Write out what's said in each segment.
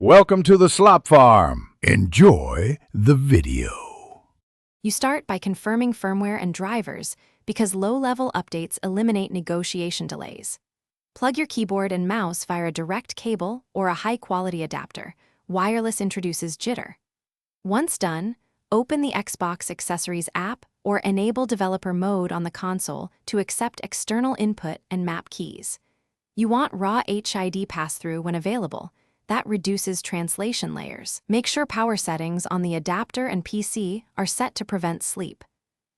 Welcome to the Slop Farm. Enjoy the video. You start by confirming firmware and drivers because low-level updates eliminate negotiation delays. Plug your keyboard and mouse via a direct cable or a high-quality adapter. Wireless introduces jitter. Once done, open the Xbox Accessories app or enable developer mode on the console to accept external input and map keys. You want raw HID pass-through when available. That reduces translation layers. Make sure power settings on the adapter and PC are set to prevent sleep.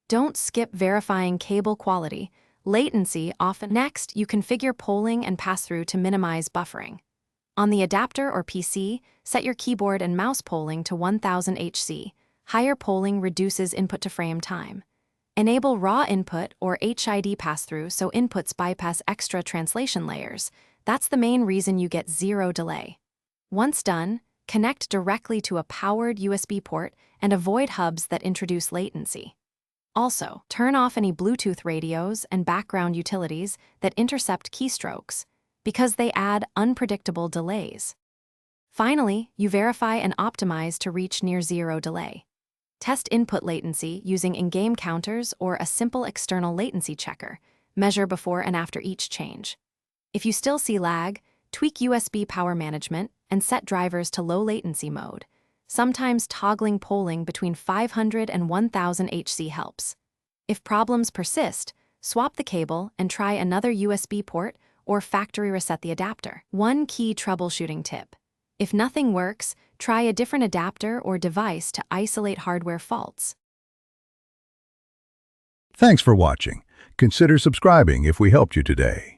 Don't skip verifying cable quality. Latency often. Next, you configure polling and pass-through to minimize buffering. On the adapter or PC, set your keyboard and mouse polling to 1000 Hz. Higher polling reduces input-to-frame time. Enable raw input or HID pass-through so inputs bypass extra translation layers. That's the main reason you get zero delay. Once done, connect directly to a powered USB port and avoid hubs that introduce latency. Also, turn off any Bluetooth radios and background utilities that intercept keystrokes because they add unpredictable delays. Finally, you verify and optimize to reach near zero delay. Test input latency using in-game counters or a simple external latency checker. Measure before and after each change. If you still see lag, tweak USB power management and set drivers to low latency mode. Sometimes toggling polling between 500 and 1000 Hz helps. If problems persist, swap the cable and try another USB port or factory reset the adapter. One key troubleshooting tip. If nothing works, try a different adapter or device to isolate hardware faults. Thanks for watching. Consider subscribing if we helped you today.